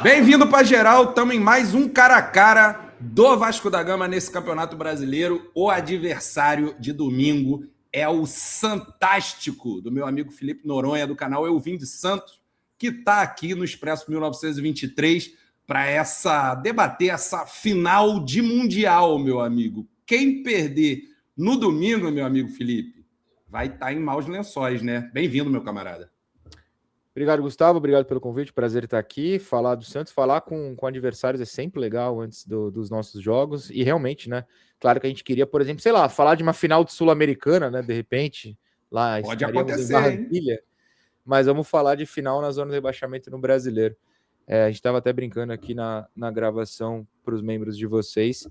Bem-vindo para geral, estamos em mais um cara a cara do Vasco da Gama nesse Campeonato Brasileiro. O adversário de domingo é o Santástico, do meu amigo Felipe Noronha, do canal Eu Vim de Santos, que está aqui no Expresso 1923 para debater essa final de Mundial, meu amigo. Quem perder no domingo, meu amigo Felipe, vai estar em maus lençóis, né? Bem-vindo, meu camarada. Obrigado, Gustavo. Obrigado pelo convite. Prazer estar aqui. Falar do Santos, falar com adversários é sempre legal antes dos nossos jogos. E realmente, né? Claro que a gente queria, por exemplo, sei lá, falar de uma final de Sul-Americana, né? De repente, lá Pode estaríamos acontecer, em Barranquilha. Hein? Mas vamos falar de final na zona de rebaixamento no Brasileiro. A gente estava até brincando aqui na gravação para os membros de vocês,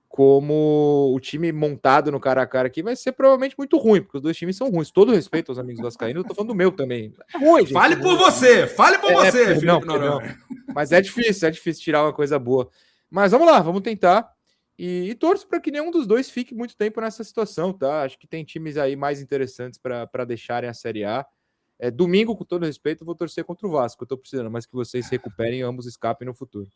como o time montado no cara a cara aqui vai ser provavelmente muito ruim, porque os dois times são ruins. Todo respeito aos amigos vascaínos, eu tô falando do meu também. É ruim, gente. Fale por você, Felipe Noronha. Mas é difícil tirar uma coisa boa. Mas vamos lá, vamos tentar. E torço para que nenhum dos dois fique muito tempo nessa situação, tá? Acho que tem times aí mais interessantes para deixarem a Série A. Domingo, com todo respeito, eu vou torcer contra o Vasco. Eu tô precisando, mas que vocês se recuperem e ambos escapem no futuro.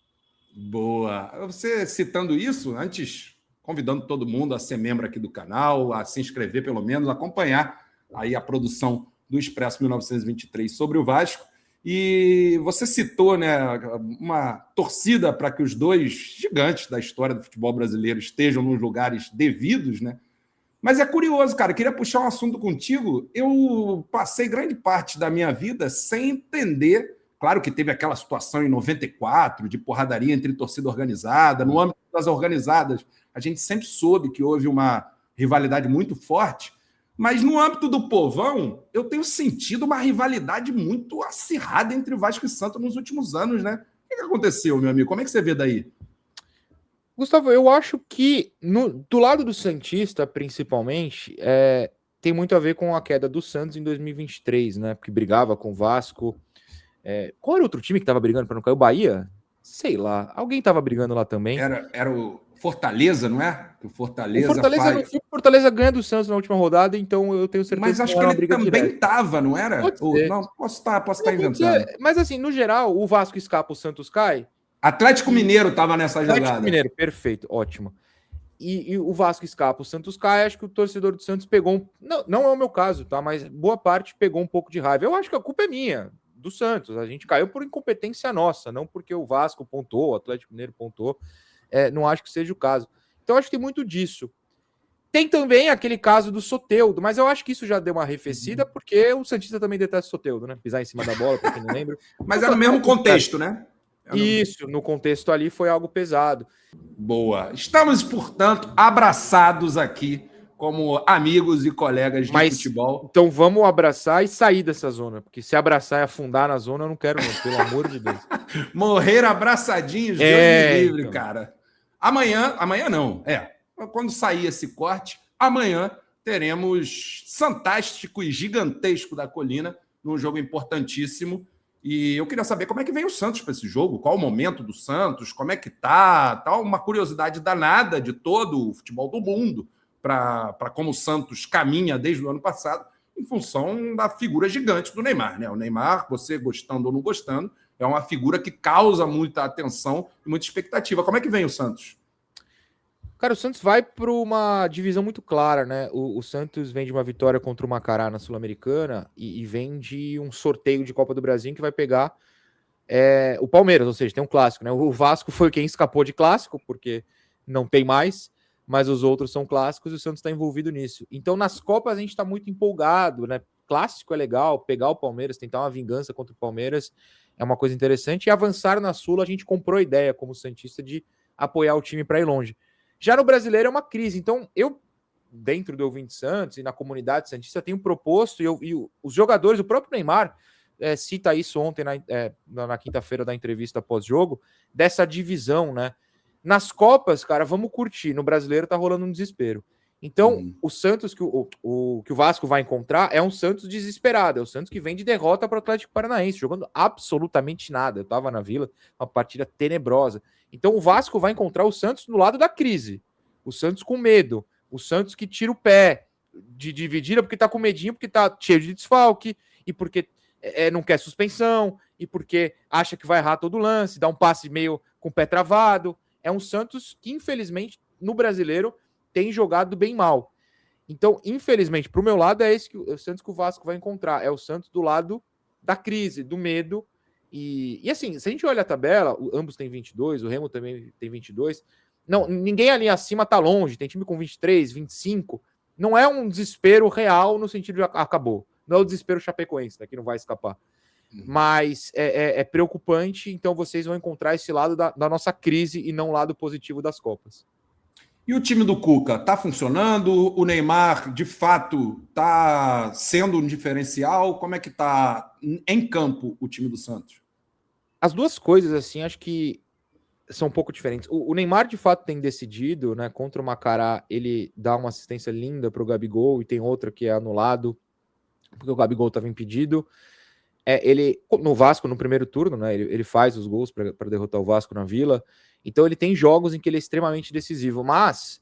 Boa. Você citando isso, antes convidando todo mundo a ser membro aqui do canal, a se inscrever pelo menos, acompanhar aí a produção do Expresso 1923 sobre o Vasco. E você citou, né, uma torcida para que os dois gigantes da história do futebol brasileiro estejam nos lugares devidos, né? Mas é curioso, cara, queria puxar um assunto contigo. Eu passei grande parte da minha vida sem entender. Claro que teve aquela situação em 94 de porradaria entre torcida organizada. No âmbito das organizadas, a gente sempre soube que houve uma rivalidade muito forte. Mas no âmbito do povão, eu tenho sentido uma rivalidade muito acirrada entre Vasco e Santos nos últimos anos, né? O que aconteceu, meu amigo? Como é que você vê daí? Gustavo, eu acho que do lado do Santista, principalmente, tem muito a ver com a queda do Santos em 2023, né? Porque brigava com o Vasco. Qual era o outro time que estava brigando para não cair? O Bahia? Sei lá. Alguém estava brigando lá também. Era o Fortaleza, não é? O Fortaleza ganha do Santos na última rodada, então eu tenho certeza. Mas acho que ele também estava, não era? Não, posso estar inventando. Mas assim, no geral, o Vasco escapa, o Santos cai. Atlético Mineiro estava nessa jogada. Atlético Mineiro, perfeito, ótimo. E o Vasco escapa, o Santos cai. Acho que o torcedor do Santos pegou. Não é o meu caso, tá? Mas boa parte pegou um pouco de raiva. Eu acho que a culpa é minha, do Santos. A gente caiu por incompetência nossa, não porque o Vasco pontuou, o Atlético Mineiro pontuou. Não acho que seja o caso. Então acho que tem muito disso. Tem também aquele caso do Soteldo, mas eu acho que isso já deu uma arrefecida, porque o Santista também detesta o Soteldo, né? Pisar em cima da bola, pra quem não lembra. Mas é no mesmo contexto, né? Isso, no contexto ali foi algo pesado. Boa. Estamos, portanto, abraçados aqui como amigos e colegas de futebol. Então vamos abraçar e sair dessa zona, porque se abraçar e afundar na zona, eu não quero não, pelo amor de Deus. Morrer abraçadinhos, Deus me livre, então. Cara. Amanhã não, quando sair esse corte, amanhã teremos Santástico e Gigantesco da Colina, num jogo importantíssimo. E eu queria saber como é que vem o Santos para esse jogo, qual o momento do Santos, como é que tá, uma curiosidade danada de todo o futebol do mundo para como o Santos caminha desde o ano passado, em função da figura gigante do Neymar, né? O Neymar, você gostando ou não gostando, é uma figura que causa muita atenção e muita expectativa. Como é que vem o Santos? Cara, o Santos vai para uma divisão muito clara, né? O Santos vem de uma vitória contra o Macará na Sul-Americana e vem de um sorteio de Copa do Brasil que vai pegar o Palmeiras, ou seja, tem um clássico, né? O Vasco foi quem escapou de clássico, porque não tem mais, mas os outros são clássicos e o Santos está envolvido nisso. Então, nas Copas, a gente está muito empolgado, né? Clássico é legal, pegar o Palmeiras, tentar uma vingança contra o Palmeiras é uma coisa interessante. E avançar na Sul, a gente comprou a ideia, como Santista, de apoiar o time para ir longe. Já no Brasileiro é uma crise, então eu, dentro do Eu Vim de Santos e na comunidade santista, tenho proposto, e os jogadores, o próprio Neymar cita isso ontem na quinta-feira da entrevista pós-jogo, dessa divisão, né? Nas Copas, cara, vamos curtir, no Brasileiro tá rolando um desespero. Então, o Santos que o Vasco vai encontrar é um Santos desesperado, é o Santos que vem de derrota para o Atlético Paranaense, jogando absolutamente nada. Eu tava na Vila, uma partida tenebrosa. Então, o Vasco vai encontrar o Santos no lado da crise, o Santos com medo, o Santos que tira o pé de dividida porque tá com medinho, porque tá cheio de desfalque e porque não quer suspensão, e porque acha que vai errar todo lance, dá um passe meio com o pé travado. É um Santos que, infelizmente, no Brasileiro, tem jogado bem mal. Então, infelizmente, para o meu lado, é esse que o Santos que o Vasco vai encontrar. É o Santos do lado da crise, do medo. E assim, se a gente olha a tabela, ambos têm 22, o Remo também tem 22. Não, ninguém ali acima tá longe. Tem time com 23, 25. Não é um desespero real no sentido de acabou. Não é o desespero chapecoense, né, que não vai escapar. Mas é preocupante, então vocês vão encontrar esse lado da nossa crise e não o lado positivo das Copas. E o time do Cuca está funcionando? O Neymar, de fato, está sendo um diferencial? Como é que está em campo o time do Santos? As duas coisas, assim, acho que são um pouco diferentes. O Neymar, de fato, tem decidido, né? Contra o Macará, ele dá uma assistência linda para o Gabigol e tem outra que é anulado, porque o Gabigol estava impedido. Ele, no Vasco, no primeiro turno, né? Ele faz os gols para derrotar o Vasco na Vila. Então ele tem jogos em que ele é extremamente decisivo, mas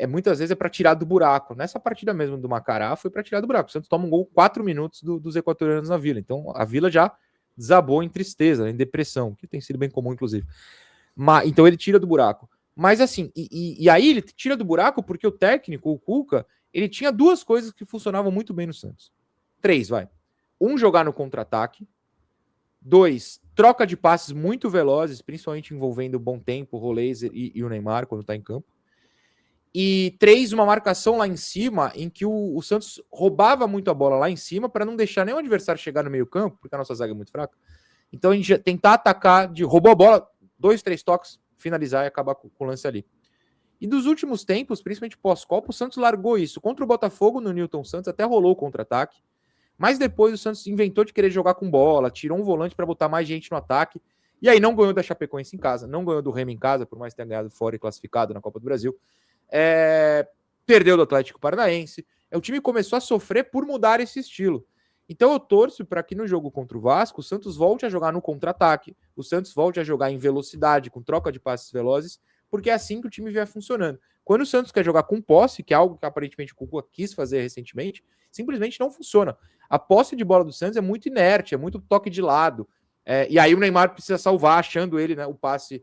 muitas vezes é para tirar do buraco. Nessa partida mesmo do Macará foi para tirar do buraco. O Santos toma um gol 4 minutos dos equatorianos na Vila. Então a Vila já desabou em tristeza, em depressão, que tem sido bem comum, inclusive. Então ele tira do buraco. Mas assim, e aí ele tira do buraco porque o técnico, o Cuca, ele tinha duas coisas que funcionavam muito bem no Santos. 3, vai. 1, jogar no contra-ataque. 2, troca de passes muito velozes, principalmente envolvendo o Bom Tempo, o Roleiser e o Neymar quando tá em campo. E 3, uma marcação lá em cima, em que o Santos roubava muito a bola lá em cima para não deixar nenhum adversário chegar no meio campo, porque a nossa zaga é muito fraca. Então a gente ia tentar atacar, roubou a bola, 2, 3 toques, finalizar e acabar com o lance ali. E dos últimos tempos, principalmente pós-Copa, o Santos largou isso. Contra o Botafogo, no Newton Santos, até rolou o contra-ataque. Mas depois o Santos inventou de querer jogar com bola, tirou um volante para botar mais gente no ataque. E aí não ganhou da Chapecoense em casa, não ganhou do Remo em casa, por mais que tenha ganhado fora e classificado na Copa do Brasil. Perdeu do Atlético Paranaense. O time começou a sofrer por mudar esse estilo. Então eu torço para que no jogo contra o Vasco, o Santos volte a jogar no contra-ataque, o Santos volte a jogar em velocidade, com troca de passes velozes, porque é assim que o time vier funcionando. Quando o Santos quer jogar com posse, que é algo que aparentemente o Cuca quis fazer recentemente, simplesmente não funciona. A posse de bola do Santos é muito inerte, é muito toque de lado. E aí o Neymar precisa salvar, achando ele, né, o passe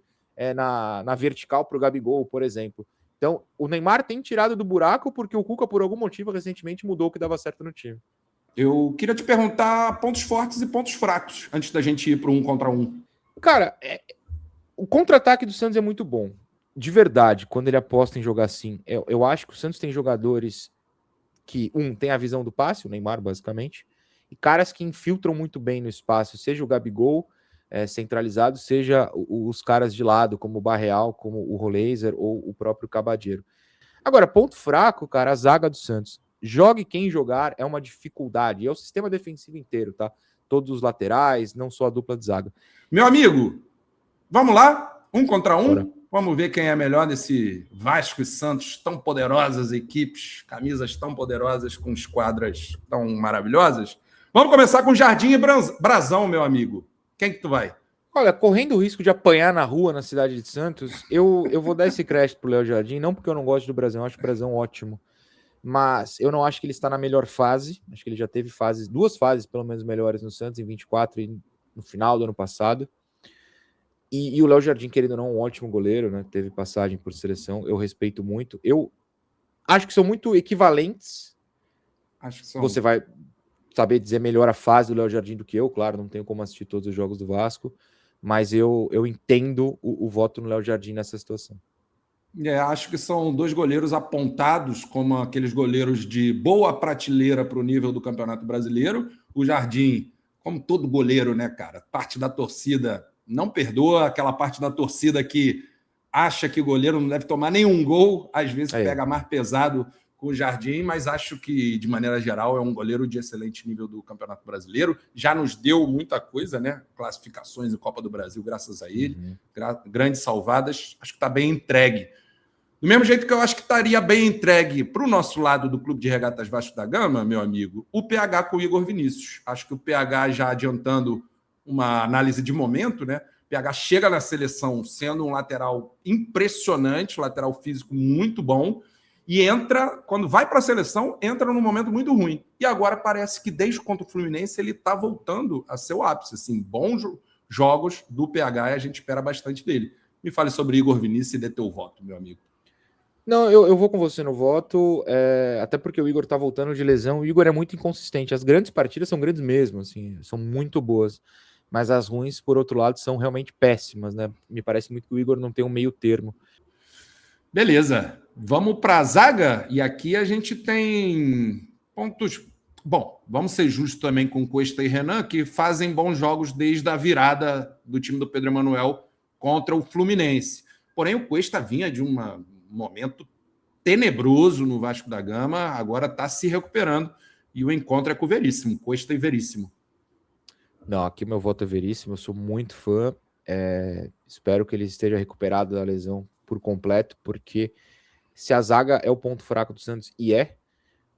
na vertical para o Gabigol, por exemplo. Então, o Neymar tem tirado do buraco porque o Cuca, por algum motivo, recentemente mudou o que dava certo no time. Eu queria te perguntar pontos fortes e pontos fracos, antes da gente ir para um contra um. Cara, o contra-ataque do Santos é muito bom. De verdade, quando ele aposta em jogar assim. Eu acho que o Santos tem jogadores que, tem a visão do passe, o Neymar, basicamente, e caras que infiltram muito bem no espaço, seja o Gabigol centralizado, seja os caras de lado, como o Barreal, como o Roleiser ou o próprio Cabadeiro. Agora, ponto fraco, cara, a zaga do Santos. Jogue quem jogar é uma dificuldade. É o sistema defensivo inteiro, tá? Todos os laterais, não só a dupla de zaga. Meu amigo, vamos lá? 1 contra 1? Bora. Vamos ver quem é melhor nesse Vasco e Santos, tão poderosas equipes, camisas tão poderosas, com esquadras tão maravilhosas. Vamos começar com Jardim e Brasão, meu amigo. Quem que tu vai? Olha, correndo o risco de apanhar na rua na cidade de Santos, eu vou dar esse crédito pro Léo Jardim, não porque eu não gosto do Brasão, eu acho o Brasão ótimo, mas eu não acho que ele está na melhor fase. Acho que ele já teve duas fases pelo menos melhores no Santos, em 24 e no final do ano passado. E o Léo Jardim, querendo ou não, um ótimo goleiro, né? Teve passagem por seleção, eu respeito muito. Eu acho que são muito equivalentes. Acho que são. Você vai saber dizer melhor a fase do Léo Jardim do que eu, claro, não tenho como assistir todos os jogos do Vasco, mas eu entendo o voto no Léo Jardim nessa situação. Acho que são 2 goleiros apontados como aqueles goleiros de boa prateleira para o nível do Campeonato Brasileiro. O Jardim, como todo goleiro, né, cara? Parte da torcida não perdoa, aquela parte da torcida que acha que o goleiro não deve tomar nenhum gol, às vezes pega mais pesado com o Jardim, mas acho que, de maneira geral, é um goleiro de excelente nível do Campeonato Brasileiro. Já nos deu muita coisa, né? Classificações em Copa do Brasil, graças a ele. Grandes salvadas. Acho que está bem entregue. Do mesmo jeito que eu acho que estaria bem entregue para o nosso lado do Clube de Regatas Vasco da Gama, meu amigo, o PH com o Igor Vinícius. Acho que o PH, já adiantando uma análise de momento, né? O PH chega na seleção sendo um lateral impressionante, lateral físico muito bom, e entra, quando vai para a seleção, entra num momento muito ruim. E agora parece que desde contra o Fluminense ele está voltando a seu ápice. Assim, bons jogos do PH e a gente espera bastante dele. Me fale sobre Igor Vinícius e dê teu voto, meu amigo. Não, eu vou com você no voto, até porque o Igor tá voltando de lesão. O Igor é muito inconsistente. As grandes partidas são grandes mesmo, assim, são muito boas. Mas as ruins, por outro lado, são realmente péssimas, né? Me parece muito que o Igor não tem um meio termo. Beleza, vamos para a zaga. E aqui a gente tem pontos... Bom, vamos ser justos também com Cuesta e Renan, que fazem bons jogos desde a virada do time do Pedro Emanuel contra o Fluminense. Porém, o Cuesta vinha de um momento tenebroso no Vasco da Gama, agora está se recuperando e o encontro é com o Veríssimo, Cuesta e Veríssimo. Não, aqui meu voto é Veríssimo, eu sou muito fã, espero que ele esteja recuperado da lesão por completo, porque se a zaga é o ponto fraco do Santos,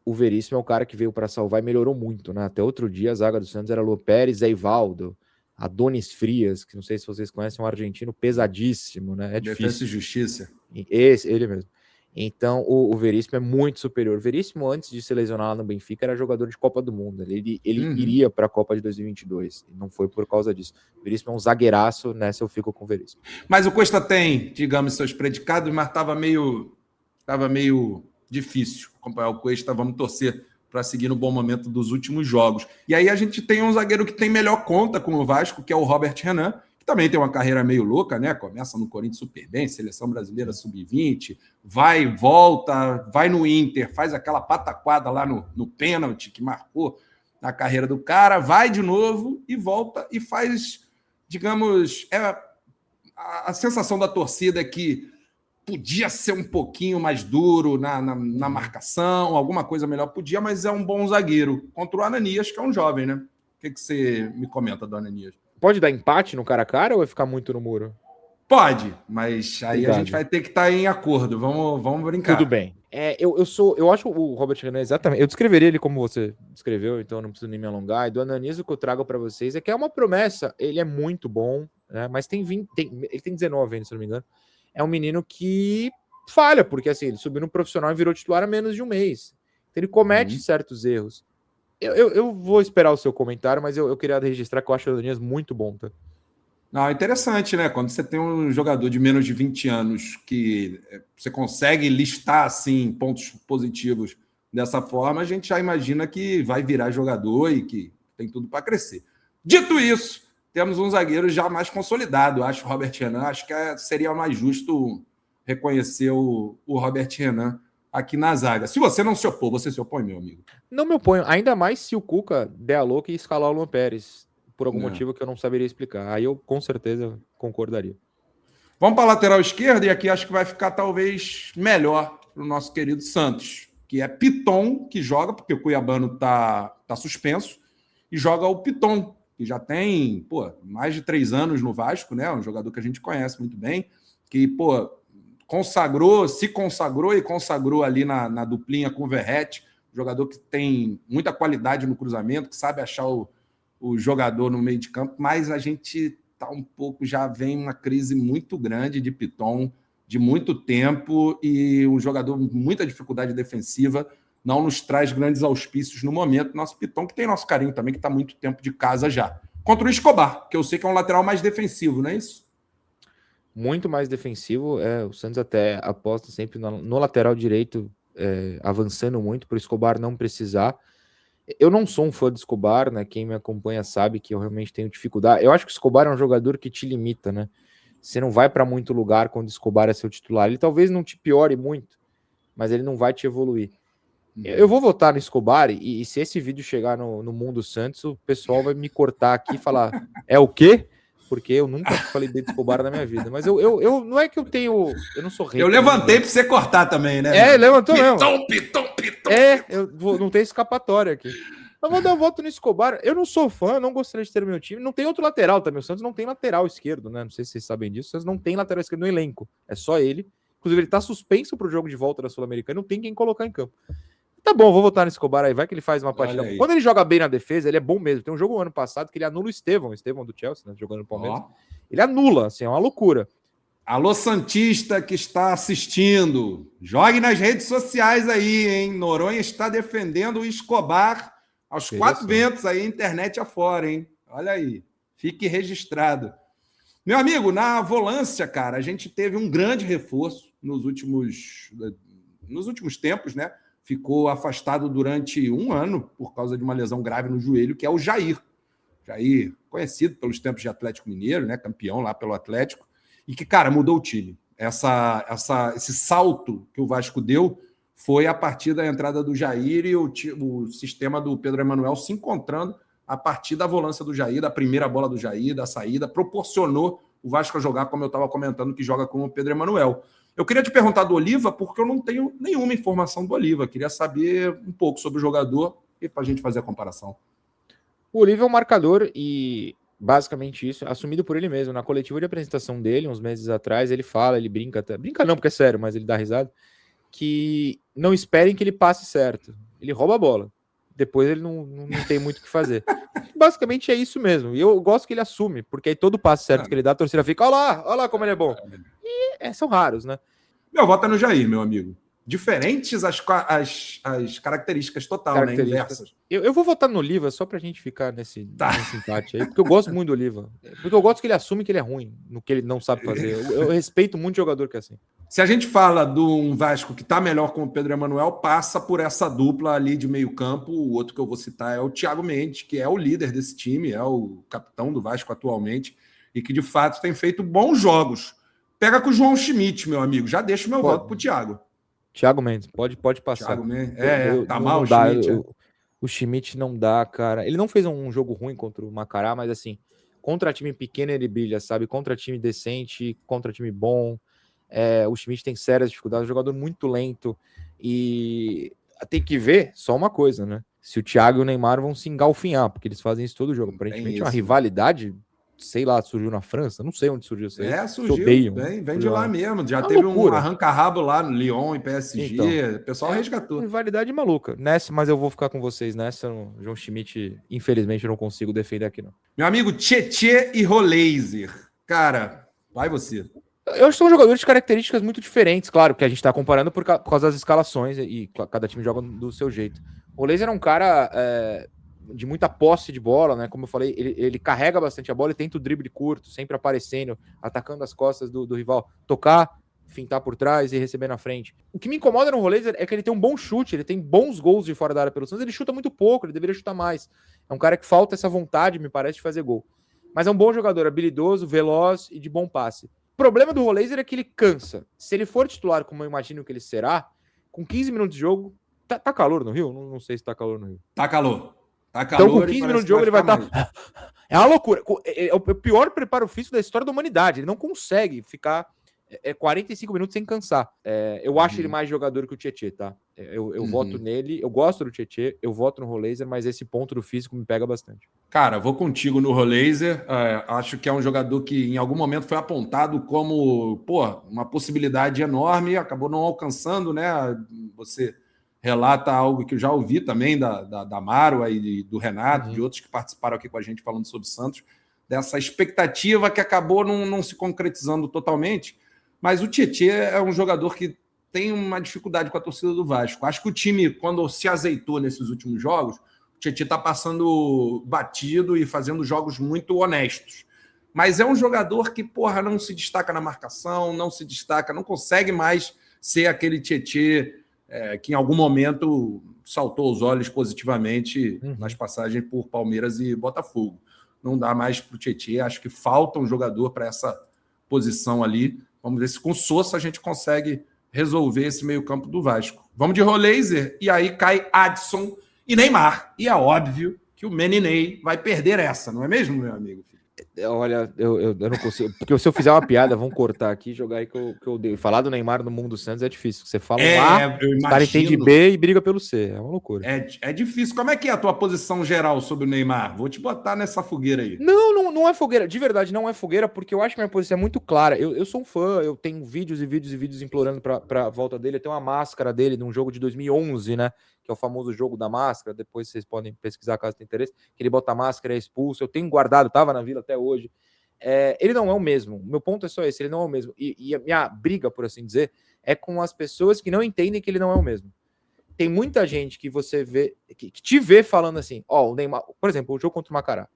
o Veríssimo é o cara que veio para salvar e melhorou muito, né? Até outro dia a zaga do Santos era Lô Pérez, Eivaldo, Adonis Frias, que não sei se vocês conhecem, um argentino pesadíssimo, né? É difícil. Defesa e Justiça. Ele mesmo. Então, o Veríssimo é muito superior. O Veríssimo, antes de se lesionar lá no Benfica, era jogador de Copa do Mundo. Ele iria para a Copa de 2022. Não foi por causa disso. O Veríssimo é um zagueiraço, nessa eu fico com o Veríssimo. Mas o Cuesta tem, digamos, seus predicados, mas estava meio difícil acompanhar o Cuesta. Vamos torcer para seguir no bom momento dos últimos jogos. E aí a gente tem um zagueiro que tem melhor conta com o Vasco, que é o Robert Renan, que também tem uma carreira meio louca, né? Começa no Corinthians super bem, Seleção Brasileira Sub-20, vai, volta, vai no Inter, faz aquela pataquada lá no pênalti que marcou na carreira do cara, vai de novo e volta e faz, digamos, a sensação da torcida é que podia ser um pouquinho mais duro na marcação, alguma coisa melhor podia, mas é um bom zagueiro. Contra o Ananias, que é um jovem, né? O que você me comenta do Ananias? Pode dar empate no cara a cara ou vai ficar muito no muro? Pode, mas aí a gente vai ter que estar em acordo. Vamos brincar. Tudo bem. Eu acho o Robert Renan exatamente. Eu descreveria ele como você descreveu, então não preciso nem me alongar. E do Ananias, o que eu trago para vocês é que é uma promessa. Ele é muito bom, né? Mas ele tem 19 anos, se não me engano. É um menino que falha, porque assim, ele subiu no profissional e virou titular há menos de um mês. Então ele comete certos erros. Eu vou esperar o seu comentário, mas eu queria registrar que eu acho o Ananias muito bom, tá? Não, é interessante, né? Quando você tem um jogador de menos de 20 anos que você consegue listar assim pontos positivos dessa forma, a gente já imagina que vai virar jogador e que tem tudo para crescer. Dito isso, temos um zagueiro já mais consolidado, acho o Robert Renan. Acho que seria mais justo reconhecer o Robert Renan aqui na zaga. Se você não se opor, você se opõe, meu amigo? Não me oponho, ainda mais se o Cuca der a louca e escalar o Luan Pérez, por algum motivo que eu não saberia explicar. Aí eu com certeza concordaria. Vamos para a lateral esquerda, e aqui acho que vai ficar talvez melhor para o nosso querido Santos, que é Piton, que joga, porque o Cuiabano está suspenso, e joga o Piton, que já tem mais de 3 anos no Vasco, né? Um jogador que a gente conhece muito bem, que se consagrou ali na duplinha com o Verratti, jogador que tem muita qualidade no cruzamento, que sabe achar o jogador no meio de campo, mas a gente tá já vem uma crise muito grande de Piton, de muito tempo, e um jogador com muita dificuldade defensiva, não nos traz grandes auspícios no momento. Nosso Piton, que tem nosso carinho também, que está muito tempo de casa já. Contra o Escobar, que eu sei que é um lateral mais defensivo, não é isso? Muito mais defensivo. O Santos até aposta sempre no lateral direito, avançando muito, para o Escobar não precisar. Eu não sou um fã do Escobar, né? Quem me acompanha sabe que eu realmente tenho dificuldade. Eu acho que o Escobar é um jogador que te limita, né? Você não vai para muito lugar quando o Escobar é seu titular. Ele talvez não te piore muito, mas ele não vai te evoluir. Eu vou votar no Escobar e se esse vídeo chegar no Mundo Santos, o pessoal vai me cortar aqui e falar, é o quê? Porque eu nunca falei bem de Escobar na minha vida. Mas eu não é que eu não sou rei. Eu levantei para você cortar também, né? Levantou mesmo. Piton. Não tem escapatória aqui. Eu vou dar um voto no Escobar. Eu não sou fã, eu não gostaria de ter no meu time. Não tem outro lateral também. O Santos não tem lateral esquerdo, né? Não sei se vocês sabem disso. O Santos não tem lateral esquerdo no elenco. É só ele. Inclusive, ele tá suspenso pro jogo de volta da Sul-Americana. Não tem quem colocar em campo. Tá bom, vou votar no Escobar aí. Vai que ele faz uma partida. Quando ele joga bem na defesa, ele é bom mesmo. Tem um jogo no ano passado que ele anula o Estevão do Chelsea, né? Jogando no Palmeiras. Ele anula, assim, é uma loucura. Alô, Santista que está assistindo, jogue nas redes sociais aí, hein? Noronha está defendendo o Escobar aos quatro ventos aí, internet afora, hein? Olha aí, fique registrado. Meu amigo, na volância, cara, a gente teve um grande reforço nos últimos tempos, né? Ficou afastado durante um ano por causa de uma lesão grave no joelho, que é o Jair. Jair, conhecido pelos tempos de Atlético Mineiro, né? Campeão lá pelo Atlético. E que, cara, mudou o time. Esse salto que o Vasco deu foi a partir da entrada do Jair e o sistema do Pedro Emanuel se encontrando a partir da volância do Jair, da primeira bola do Jair, da saída, proporcionou o Vasco a jogar, como eu estava comentando, que joga com o Pedro Emanuel. Eu queria te perguntar do Oliva, porque eu não tenho nenhuma informação do Oliva. Queria saber um pouco sobre o jogador e para a gente fazer a comparação. O Oliva é um marcador e... basicamente isso, assumido por ele mesmo. Na coletiva de apresentação dele, uns meses atrás, ele fala, ele brinca até. Brinca não, porque é sério, mas ele dá risada. Que não esperem que ele passe certo. Ele rouba a bola. Depois ele não tem muito o que fazer. Basicamente é isso mesmo. E eu gosto que ele assume, porque aí todo passe certo que ele dá, a torcida fica, olha lá como ele é bom. E são raros, né? Meu voto é no Jair, meu amigo. Diferentes as características total, né? Inversas. Eu vou votar no Oliva só pra gente ficar nesse empate aí, porque eu gosto muito do Oliva. Porque eu gosto que ele assume que ele é ruim no que ele não sabe fazer. Eu respeito muito jogador que é assim. Se a gente fala de um Vasco que tá melhor com o Pedro Emanuel, passa por essa dupla ali de meio campo. O outro que eu vou citar é o Thiago Mendes, que é o líder desse time, é o capitão do Vasco atualmente, e que de fato tem feito bons jogos. Pega com o João Schmidt, meu amigo. Já deixo meu voto pro Thiago. Thiago Mendes, pode passar. Thiago Mendes. Tá mal o Schmidt. O Schmidt não dá, cara. Ele não fez um jogo ruim contra o Macará, mas assim, contra time pequeno ele brilha, sabe? Contra time decente, contra time bom. O Schmidt tem sérias dificuldades, é um jogador muito lento. E tem que ver só uma coisa, né? Se o Thiago e o Neymar vão se engalfinhar, porque eles fazem isso todo jogo. Aparentemente, uma rivalidade, sei lá, surgiu na França, não sei onde surgiu isso aí. Surgiu, vem de lá mesmo. Já teve loucura. Um arranca-rabo lá no Lyon e PSG, então, o pessoal resgatou. Rivalidade maluca. Nessa, mas eu vou ficar com vocês nessa. O João Schmidt, infelizmente, eu não consigo defender aqui, não. Meu amigo, Tietê e Roleiser. Cara, vai você. Eu acho que são jogadores de características muito diferentes, claro, que a gente tá comparando por causa das escalações e cada time joga do seu jeito. O Roleiser é um cara... de muita posse de bola, né? Como eu falei, ele carrega bastante a bola e tenta o drible curto, sempre aparecendo, atacando as costas do rival, tocar, fintar por trás e receber na frente. O que me incomoda no Roleiser é que ele tem um bom chute, ele tem bons gols de fora da área pelo Santos, ele chuta muito pouco, ele deveria chutar mais. É um cara que falta essa vontade, me parece, de fazer gol. Mas é um bom jogador, habilidoso, veloz e de bom passe. O problema do Roleiser é que ele cansa. Se ele for titular, como eu imagino que ele será, com 15 minutos de jogo... Tá calor no Rio? Não sei se tá calor no Rio. Tá calor. Então, com 15 minutos de jogo, ele vai estar... É uma loucura. É o pior preparo físico da história da humanidade. Ele não consegue ficar 45 minutos sem cansar. Eu acho ele mais jogador que o Tietê, tá? Eu voto nele. Eu gosto do Tietê, eu voto no Roleiser, mas esse ponto do físico me pega bastante. Cara, vou contigo no Roleiser. Acho que é um jogador que em algum momento foi apontado como uma possibilidade enorme e acabou não alcançando, né? Você... relata algo que eu já ouvi também da Maro e do Renato, de outros que participaram aqui com a gente falando sobre o Santos, dessa expectativa que acabou não se concretizando totalmente. Mas o Tietê é um jogador que tem uma dificuldade com a torcida do Vasco. Acho que o time, quando se azeitou nesses últimos jogos, o Tietê está passando batido e fazendo jogos muito honestos. Mas é um jogador que, não se destaca na marcação, não se destaca, não consegue mais ser aquele Tietê que em algum momento saltou os olhos positivamente nas passagens por Palmeiras e Botafogo. Não dá mais para o Tietê, acho que falta um jogador para essa posição ali. Vamos ver se com Sousa a gente consegue resolver esse meio-campo do Vasco. Vamos de Roleiser, e aí cai Adson e Neymar. E é óbvio que o Meninei vai perder essa, não é mesmo, meu amigo? Olha, eu não consigo. Porque se eu fizer uma piada, vão cortar aqui e jogar aí que eu dei. Falar do Neymar no mundo do Santos é difícil. Você fala um A, o cara entende B e briga pelo C. É uma loucura. É difícil. Como é que é a tua posição geral sobre o Neymar? Vou te botar nessa fogueira aí. Não é fogueira. De verdade, não é fogueira, porque eu acho que minha posição é muito clara. Eu sou um fã, eu tenho vídeos e vídeos implorando pra volta dele. Eu tenho uma máscara dele de um jogo de 2011, né? Que é o famoso jogo da máscara. Depois vocês podem pesquisar caso tenha interesse. Que ele bota a máscara e é expulso. Eu tenho guardado, tava na Vila até hoje. ele não é o mesmo. Meu ponto é só esse, ele não é o mesmo. E a minha briga, por assim dizer, é com as pessoas que não entendem que ele não é o mesmo. Tem muita gente que você vê, que te vê falando assim, o Neymar, por exemplo, o jogo contra o Macará.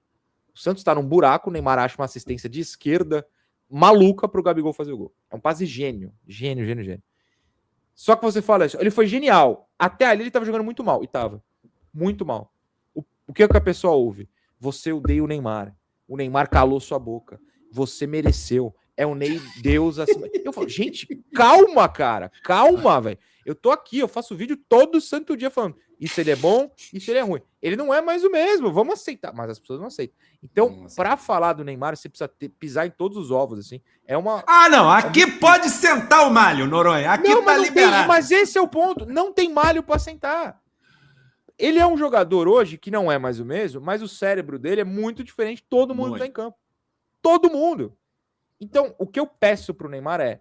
O Santos tá num buraco, o Neymar acha uma assistência de esquerda maluca pro Gabigol fazer o gol. É um passe gênio. Gênio. Só que você fala isso, ele foi genial. Até ali ele tava jogando muito mal. E tava. Muito mal. O que a pessoa ouve? Você odeia o Neymar. O Neymar calou sua boca. Você mereceu. É o Ney Deus acima. Eu falo, gente, calma, cara. Calma, velho. Eu tô aqui, eu faço vídeo todo santo dia falando isso ele é bom, isso ele é ruim. Ele não é mais o mesmo, vamos aceitar. Mas as pessoas não aceitam. Então, para falar do Neymar, você precisa pisar em todos os ovos, assim. É uma... não, aqui pode sentar o malho, Noronha. Aqui não, tá liberado. Mas esse é o ponto. Não tem malho para sentar. Ele é um jogador hoje que não é mais o mesmo, mas o cérebro dele é muito diferente de todo mundo que tá em campo. Todo mundo. Então, o que eu peço pro Neymar é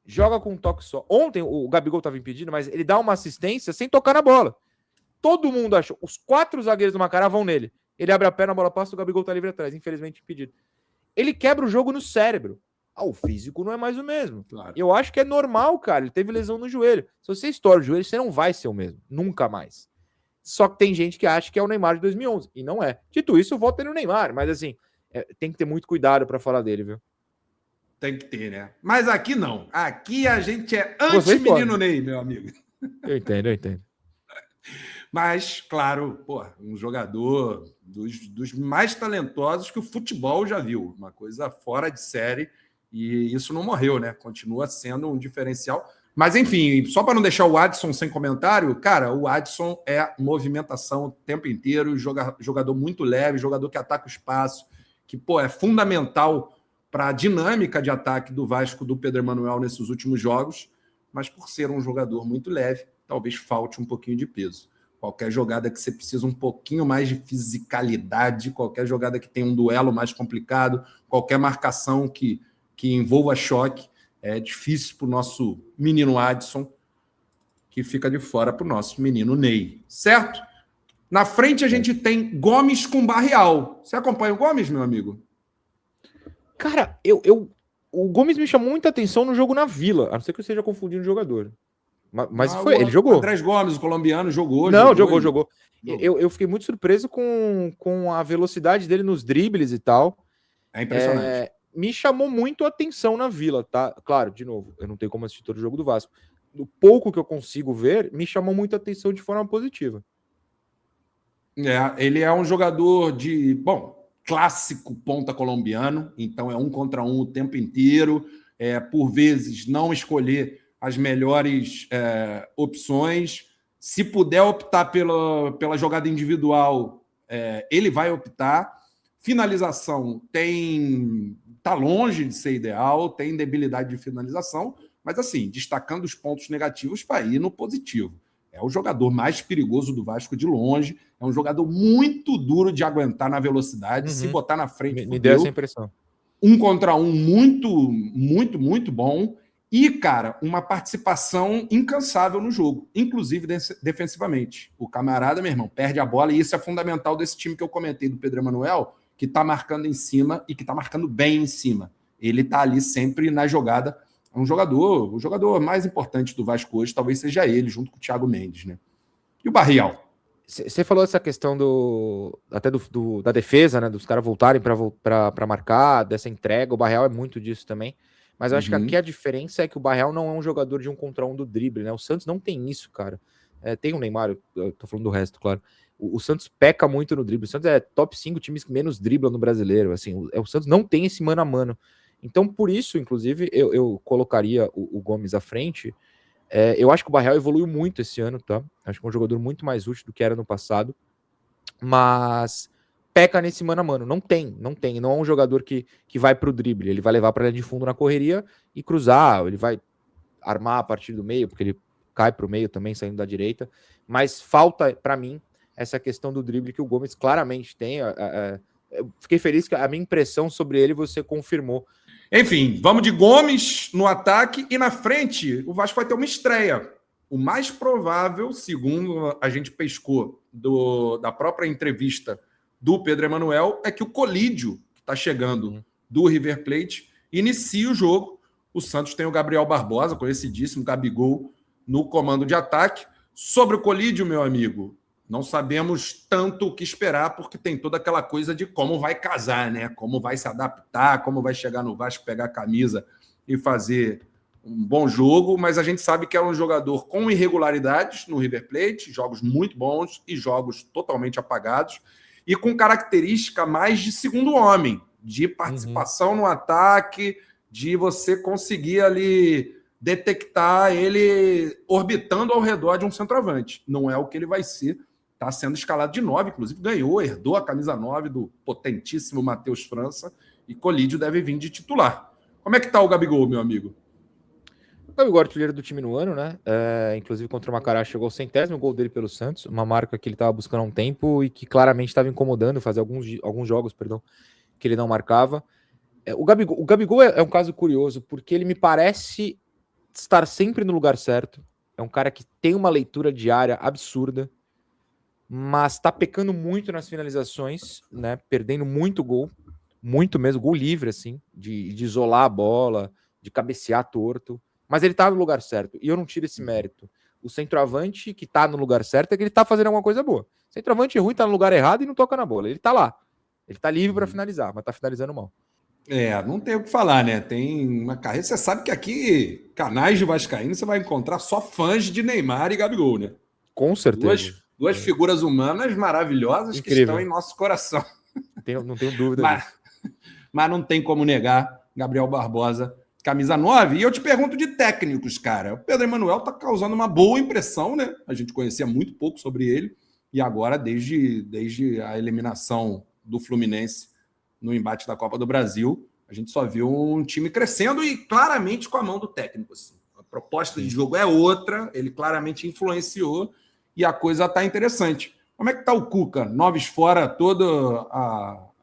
joga com um toque só. Ontem o Gabigol estava impedido, mas ele dá uma assistência sem tocar na bola. Todo mundo achou. Os 4 zagueiros do Macará vão nele. Ele abre a perna, a bola passa, o Gabigol tá livre atrás, infelizmente impedido. Ele quebra o jogo no cérebro. O físico não é mais o mesmo. Claro. Eu acho que é normal, cara. Ele teve lesão no joelho. Se você estoura o joelho, você não vai ser o mesmo. Nunca mais. Só que tem gente que acha que é o Neymar de 2011. E não é. Dito isso, eu voto no Neymar. Mas assim, tem que ter muito cuidado para falar dele, viu? Tem que ter, né? Mas aqui não. Aqui a gente é anti-menino Ney, meu amigo. Eu entendo. Mas, claro, um jogador dos mais talentosos que o futebol já viu. Uma coisa fora de série. E isso não morreu, né? Continua sendo um diferencial. Mas, enfim, só para não deixar o Adson sem comentário, cara, o Adson é movimentação o tempo inteiro, jogador muito leve, jogador que ataca o espaço, que, é fundamental para a dinâmica de ataque do Vasco do Pedro Emanuel nesses últimos jogos, mas por ser um jogador muito leve, talvez falte um pouquinho de peso. Qualquer jogada que você precisa um pouquinho mais de fisicalidade, qualquer jogada que tenha um duelo mais complicado, qualquer marcação que envolva choque, é difícil para o nosso menino Adson, que fica de fora para o nosso menino Ney. Certo? Na frente a gente tem Gomes com Barreal. Você acompanha o Gomes, meu amigo? Cara, o Gomes me chamou muita atenção no jogo na Vila, a não ser que eu esteja confundindo o jogador. Mas ele jogou. O Andrés Gomes, o colombiano, jogou. Não, jogou. Eu fiquei muito surpreso com a velocidade dele nos dribles e tal. É impressionante. Me chamou muito a atenção na Vila, tá? Claro, de novo, eu não tenho como assistir todo o jogo do Vasco. Do pouco que eu consigo ver, me chamou muito a atenção de forma positiva. Ele é um jogador clássico ponta colombiano, então é 1 contra 1 o tempo inteiro, por vezes não escolher as melhores opções. Se puder optar pela jogada individual, ele vai optar. Finalização tá longe de ser ideal, tem debilidade de finalização, mas assim, destacando os pontos negativos para ir no positivo. É o jogador mais perigoso do Vasco de longe, é um jogador muito duro de aguentar na velocidade, se botar na frente, me deu essa impressão. 1 contra 1 muito bom, e, cara, uma participação incansável no jogo, inclusive defensivamente. O camarada, meu irmão, perde a bola, e isso é fundamental desse time que eu comentei do Pedro Emanuel, que tá marcando em cima e que tá marcando bem em cima. Ele tá ali sempre na jogada. É o jogador mais importante do Vasco hoje, talvez seja ele, junto com o Thiago Mendes, né? E o Barreal? Você falou essa questão da defesa, né? Dos caras voltarem para marcar, dessa entrega. O Barreal é muito disso também. Mas eu acho que aqui a diferença é que o Barreal não é um jogador de 1 contra 1 do drible, né? O Santos não tem isso, cara. Tem o Neymar, eu tô falando do resto, claro. O Santos peca muito no drible. O Santos é top 5 times que menos driblam no brasileiro. Assim, o Santos não tem esse mano a mano. Então, por isso, inclusive, eu colocaria o Gomes à frente. Eu acho que o Barreal evoluiu muito esse ano, tá? Acho que é um jogador muito mais útil do que era no passado. Mas peca nesse mano a mano. Não tem. Não é um jogador que vai pro drible. Ele vai levar para linha de fundo na correria e cruzar. Ele vai armar a partir do meio, porque ele cai pro meio também, saindo da direita. Mas falta, para mim, essa questão do drible que o Gomes claramente tem. Eu fiquei feliz que a minha impressão sobre ele você confirmou. Enfim, vamos de Gomes no ataque e na frente o Vasco vai ter uma estreia. O mais provável, segundo a gente pescou da própria entrevista do Pedro Emanuel, é que o Colídio, que está chegando do River Plate, inicia o jogo. O Santos tem o Gabriel Barbosa, conhecidíssimo, Gabigol, no comando de ataque. Sobre o Colídio, meu amigo, não sabemos tanto o que esperar, porque tem toda aquela coisa de como vai casar, né? Como vai se adaptar, como vai chegar no Vasco, pegar a camisa e fazer um bom jogo, mas a gente sabe que é um jogador com irregularidades no River Plate, jogos muito bons e jogos totalmente apagados, e com característica mais de segundo homem, de participação no ataque, de você conseguir ali detectar ele orbitando ao redor de um centroavante. Não é o que ele vai ser. Está sendo escalado de 9, inclusive ganhou, herdou a camisa 9 do potentíssimo Matheus França, e Colídio deve vir de titular. Como é que está o Gabigol, meu amigo? O Gabigol, artilheiro do time no ano, né? Inclusive contra o Macará chegou ao 100º gol dele pelo Santos, uma marca que ele estava buscando há um tempo e que claramente estava incomodando, fazer alguns jogos, que ele não marcava. O Gabigol é um caso curioso, porque ele me parece estar sempre no lugar certo. É um cara que tem uma leitura de área absurda, mas está pecando muito nas finalizações, né? Perdendo muito gol, muito mesmo, gol livre, assim, de isolar a bola, de cabecear torto. Mas ele tá no lugar certo, e eu não tiro esse mérito. O centroavante que tá no lugar certo é que ele tá fazendo alguma coisa boa. O centroavante ruim tá no lugar errado e não toca na bola. Ele tá lá. Ele tá livre para finalizar, mas tá finalizando mal. Não tem o que falar, né? Tem uma carreira. Você sabe que aqui, canais de vascaíno, você vai encontrar só fãs de Neymar e Gabigol, né? Com certeza. Duas figuras humanas maravilhosas. Incrível. Que estão em nosso coração. Não tenho dúvida disso. Mas não tem como negar Gabriel Barbosa, camisa 9. E eu te pergunto de técnicos, cara. O Pedro Emanuel está causando uma boa impressão, né? A gente conhecia muito pouco sobre ele. E agora, desde a eliminação do Fluminense no embate da Copa do Brasil, a gente só viu um time crescendo e claramente com a mão do técnico. Assim. A proposta de jogo é outra, ele claramente influenciou e a coisa está interessante. Como é que está o Cuca? Noves fora todas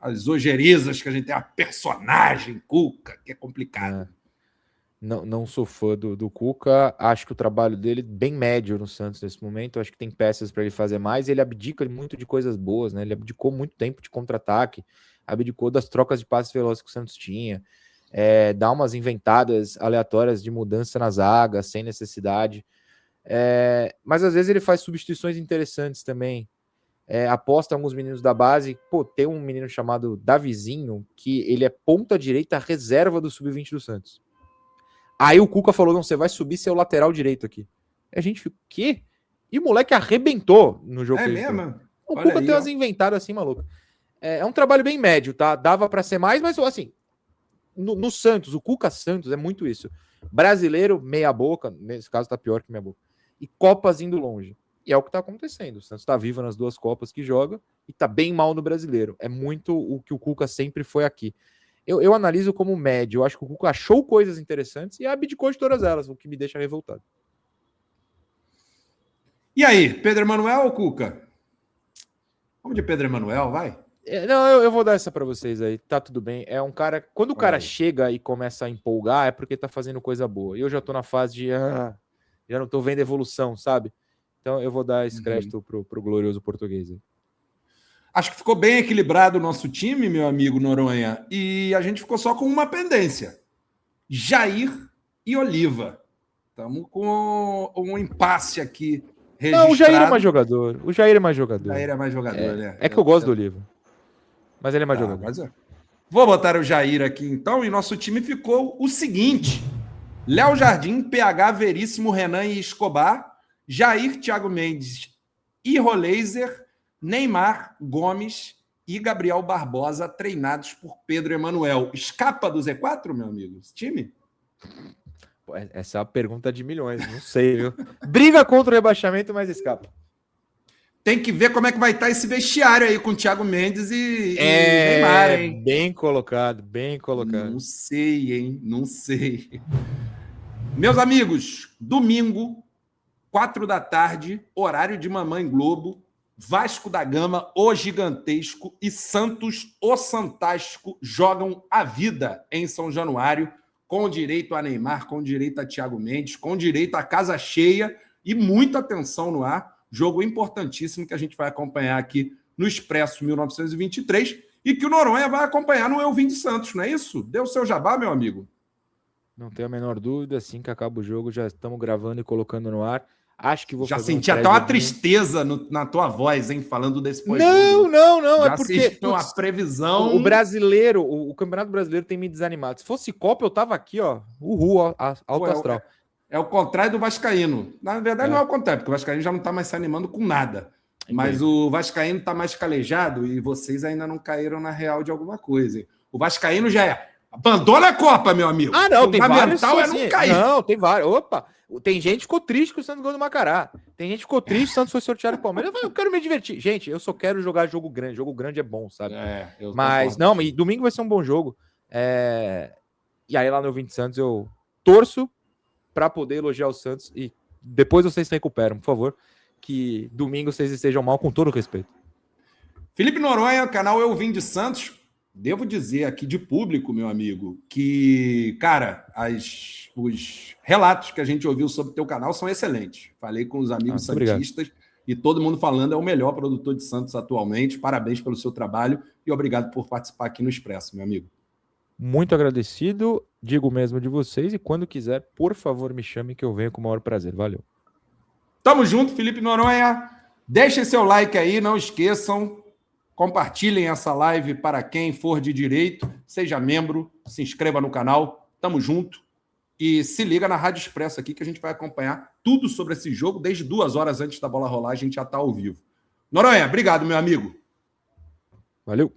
as ogerezas que a gente tem, a personagem Cuca, que é complicado. Não sou fã do Cuca, acho que o trabalho dele é bem médio no Santos nesse momento, acho que tem peças para ele fazer mais, ele abdica muito de coisas boas, né? Ele abdicou muito tempo de contra-ataque, abdicou das trocas de passes velozes que o Santos tinha, dá umas inventadas aleatórias de mudança na zaga, sem necessidade, mas às vezes ele faz substituições interessantes também, aposta alguns meninos da base. Tem um menino chamado Davizinho, que ele é ponta direita reserva do Sub-20 do Santos. Aí o Cuca falou, não, você vai subir seu lateral direito aqui. E a gente ficou, o quê? E o moleque arrebentou no jogo. É mesmo? O Cuca tem umas inventadas assim, maluco. É um trabalho bem médio, tá? Dava para ser mais, mas assim, no Santos, o Cuca Santos é muito isso. Brasileiro, meia boca, nesse caso tá pior que meia boca. E Copas indo longe. E é o que tá acontecendo. O Santos tá vivo nas duas Copas que joga e tá bem mal no Brasileiro. É muito o que o Cuca sempre foi aqui. Eu analiso como médio. Eu acho que o Cuca achou coisas interessantes e abdicou de todas elas, o que me deixa revoltado. E aí, Pedro Emanuel ou Cuca? Vamos de Pedro Emanuel, vai? Não, eu vou dar essa para vocês aí. Tá tudo bem. É um cara... Quando o cara chega e começa a empolgar, é porque tá fazendo coisa boa. E eu já tô na fase de... já não tô vendo evolução, sabe? Então eu vou dar esse crédito pro glorioso português aí. Acho que ficou bem equilibrado o nosso time, meu amigo Noronha, e a gente ficou só com uma pendência. Jair e Oliva. Estamos com um impasse aqui registrado. Não, o Jair é mais jogador. O Jair é mais jogador. Né? É que eu gosto do Oliva. Mas ele é mais jogador. Vou botar o Jair aqui, então, e nosso time ficou o seguinte. Léo Jardim, PH, Veríssimo, Renan e Escobar, Jair, Thiago Mendes e Roleiser, Neymar, Gomes e Gabriel Barbosa, treinados por Pedro Emanuel. Escapa do Z4, meu amigo, esse time? Essa é uma pergunta de milhões, não sei, viu? Briga contra o rebaixamento, mas escapa. Tem que ver como é que vai estar esse vestiário aí com Thiago Mendes e Neymar, hein? Bem colocado, bem colocado. Não sei, hein? Não sei. Meus amigos, domingo, 4 da tarde, horário de Mamãe Globo, Vasco da Gama, o gigantesco, e Santos, o Santástico, jogam a vida em São Januário, com direito a Neymar, com direito a Thiago Mendes, com direito a casa cheia e muita atenção no ar. Jogo importantíssimo que a gente vai acompanhar aqui no Expresso 1923. e que o Noronha vai acompanhar no Eu Vim de Santos, não é isso? Deu o seu jabá, meu amigo? Não tenho a menor dúvida, assim que acaba o jogo, já estamos gravando e colocando no ar. Acho que vou Já fazer senti até uma tristeza na tua voz, hein, falando desse pós-jogo. Não, já é porque assistiu uma previsão. o brasileiro, o Campeonato Brasileiro tem me desanimado. Se fosse Copa, eu tava aqui, ó, alto astral. É o contrário do Vascaíno. Na verdade, não é o contrário, porque o Vascaíno já não tá mais se animando com nada. Mas o Vascaíno tá mais calejado e vocês ainda não caíram na real de alguma coisa, hein? O Vascaíno já é. Abandona a Copa, meu amigo. Ah, não, tem vários. Não cair. Não, tem vários. Opa, tem gente que ficou triste com o Santos ganhou do Macará. Tem gente que ficou triste, o Santos foi sorteado do Palmeiras. Eu quero me divertir. Gente, eu só quero jogar jogo grande. Jogo grande é bom, sabe? Mas, não, e domingo vai ser um bom jogo. E aí lá no 20 Santos eu torço para poder elogiar o Santos e depois vocês se recuperam, por favor. Que domingo vocês estejam mal, com todo o respeito. Felipe Noronha, canal Eu Vim de Santos. Devo dizer aqui de público, meu amigo, que, cara, os relatos que a gente ouviu sobre o teu canal são excelentes. Falei com os amigos santistas e todo mundo falando é o melhor produtor de Santos atualmente. Parabéns pelo seu trabalho e obrigado por participar aqui no Expresso, meu amigo. Muito agradecido, digo mesmo de vocês, e quando quiser, por favor, me chame que eu venho com o maior prazer. Valeu. Tamo junto, Felipe Noronha. Deixem seu like aí, não esqueçam. Compartilhem essa live para quem for de direito. Seja membro, se inscreva no canal. Tamo junto. E se liga na Rádio Expresso aqui que a gente vai acompanhar tudo sobre esse jogo. Desde 2 horas antes da bola rolar, a gente já tá ao vivo. Noronha, obrigado, meu amigo. Valeu.